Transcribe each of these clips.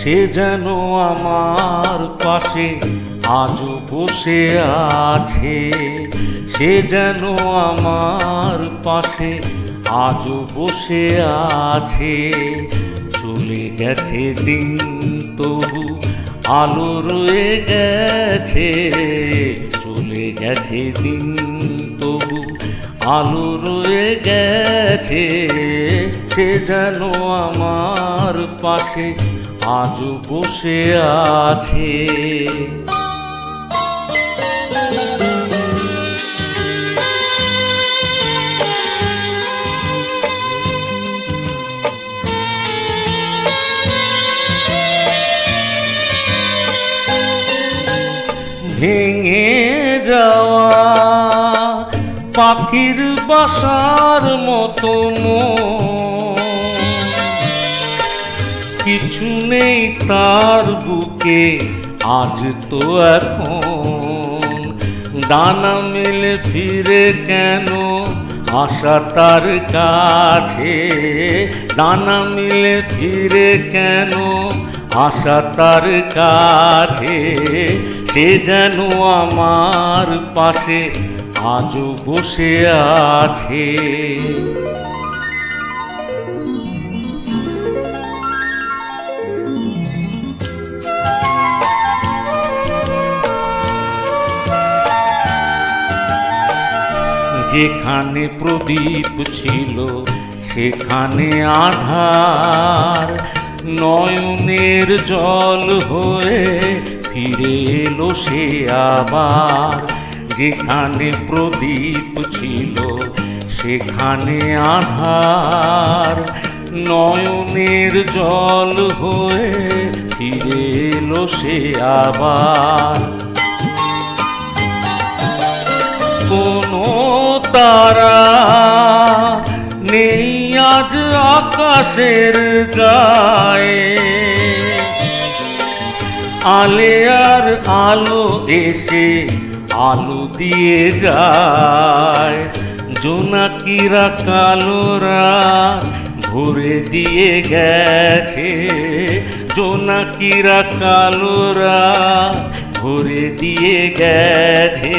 সে যেন আমার পাশে আজও বসে আছে। সে যেন আমার পাশে আজও বসে আছে। চলে গেছে দিন তবু আলো রয়ে গেছে। চলে গেছে দিন তবু আলো রয়ে গেছে। সে যেন আমার পাশে আজও বসে আছে। ভেঙে যাওয়া পাখির বাসার মতো কিছু নেই তার বুকে আজ তো এখন। ডানা মেলে ফিরে কেন আশা তার কাছে। ডানা মেলে ফিরে কেন আশা তার কাছে। সে যেন আমার পাশে আজও বসে আছে। যেখানে প্রদীপ ছিল সেখানে আধার। নয়নের জল হয়ে ফিরে এলো সে আবার। যেখানে প্রদীপ ছিল সেখানে আধার। নয়নের জল হয়ে ফিরে এলো সে আবার। কোনো তারা নেই আজ আকাশের গায়ে। আলে আর আলো এসে আলো দিয়ে যায়। জোনাকিরা কালো রাত ভরে দিয়ে গেছে। জোনাকিরা কালো রাত ভরে দিয়ে গেছে।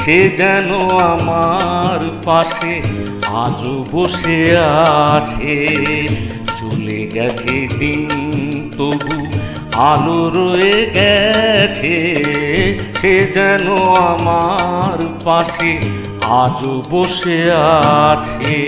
সে যেন আমার পাশে আজও বসে আছে। চলে গেছে দিন তবু আলো রয়ে গেছে। সে যেন আমার পাশে আজও বসে আছে।